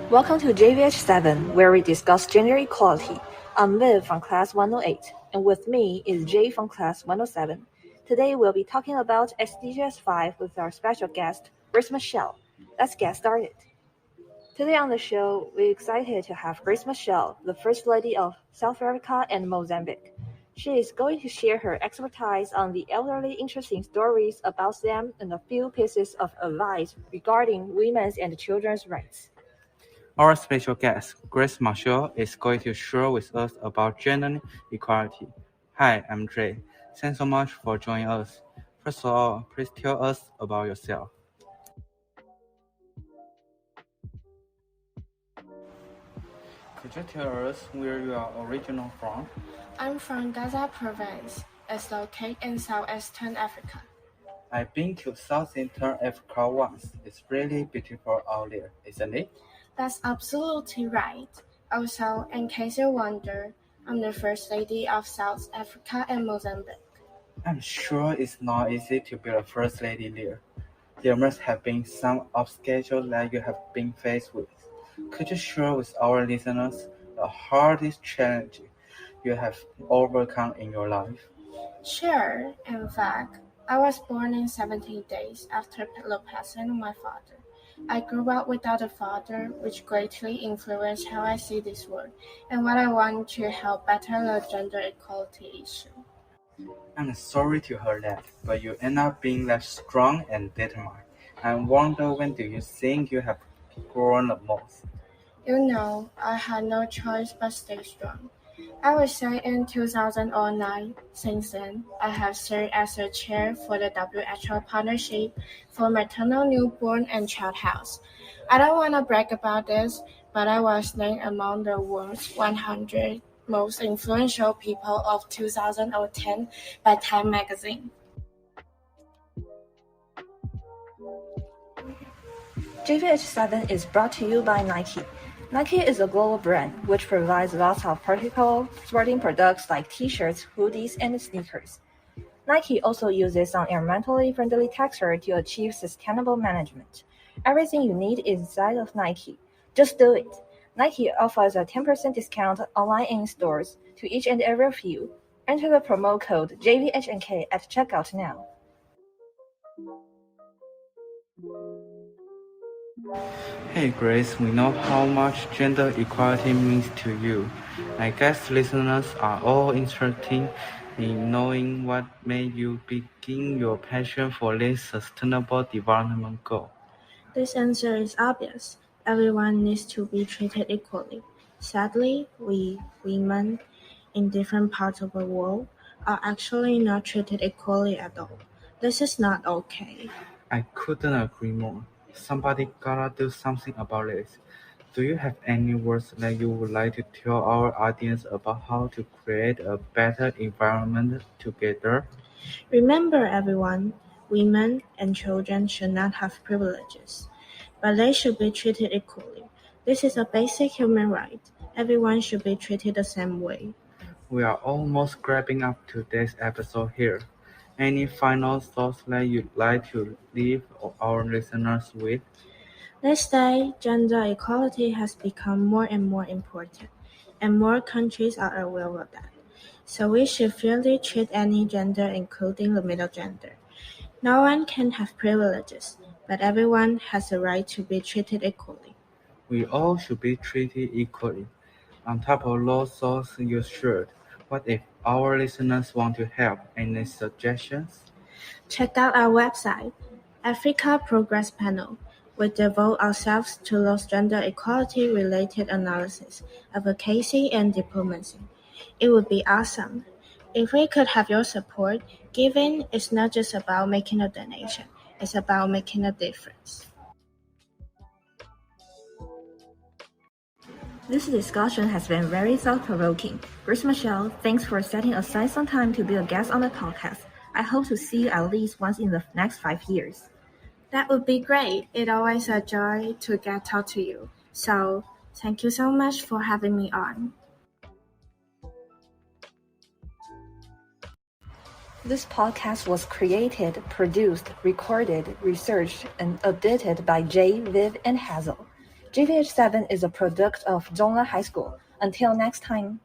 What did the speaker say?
Welcome to JVH7, where we discuss gender equality. I'm Viv from class 108, and with me is Jay from class 107. Today we'll be talking about SDGs 5 with our special guest, Machel. Let's get started. Today on the show, we're excited to have Machel, the First Lady of South Africa and Mozambique. She is going to share her expertise on the elderly interesting stories about them and a few pieces of advice regarding women's and children's rights. Our special guest, Machel, is going to share with us about gender equality. Hi, I'm Jay. Thanks so much for joining us. First of all, please tell us about yourself. Could you tell us where you are originally from? I'm from Graça province. It's located in southeastern Africa. I've been to southeastern Africa once. It's really beautiful out there, isn't it? That's absolutely right. Also, in case you wonder, I'm the First Lady of South Africa and Mozambique. I'm sure it's not easy to be a First Lady there. There must have been some obstacles that you have been faced with. Could you share with our listeners the hardest challenge you have overcome in your life? Sure. In fact, I was born in 17 days after the passing of my father. I grew up without a father, which greatly influenced how I see this world and what I want to help better the gender equality issue. I'm sorry to hear that, but you end up being less strong and determined. I wonder, when do you think you have grown the most? I had no choice but stay strong. I would say in 2009, since then, I have served as a chair for the WHO Partnership for Maternal, Newborn, and Child Health. I don't want to brag about this, but I was named among the world's 100 most influential people of 2010 by Time magazine. JVH7 is brought to you by Nike. Nike is a global brand which provides lots of practical sporting products like t-shirts, hoodies, and sneakers. Nike also uses some environmentally friendly texture to achieve sustainable management. Everything you need is inside of Nike. Just do it. Nike offers a 10% discount online in stores to each and every of you. Enter the promo code JVHNK at checkout now. Hey Grace, we know how much gender equality means to you. I guess listeners are all interested in knowing what made you begin your passion for this sustainable development goal. This answer is obvious. Everyone needs to be treated equally. Sadly, we women in different parts of the world are actually not treated equally at all. This is not okay. I couldn't agree more. Somebody gotta do something about this. Do you have any words that you would like to tell our audience about how to create a better environment together? Remember, everyone, women and children should not have privileges, but they should be treated equally. This is a basic human right. Everyone should be treated the same way. We are almost wrapping up today's episode here. Any final thoughts that you'd like to leave our listeners with? This day, gender equality has become more and more important, and more countries are aware of that. So we should fairly treat any gender, including the middle gender. No one can have privileges, but everyone has a right to be treated equally. We all should be treated equally. On top of those thoughts you shared, what if our listeners want to help? Any suggestions? Check out our website, Africa Progress Panel. We devote ourselves to those gender equality-related analysis, advocacy, and diplomacy. It would be awesome. If we could have your support, giving is not just about making a donation, it's about making a difference. This discussion has been very thought-provoking. Machel, thanks for setting aside some time to be a guest on the podcast. I hope to see you at least once in the next 5 years. That would be great. It's always a joy to get to talk to you. So, thank you so much for having me on. This podcast was created, produced, recorded, researched, and edited by Jay, Viv, and Hazel. GVH7 is a product of Zhongli High School. Until next time.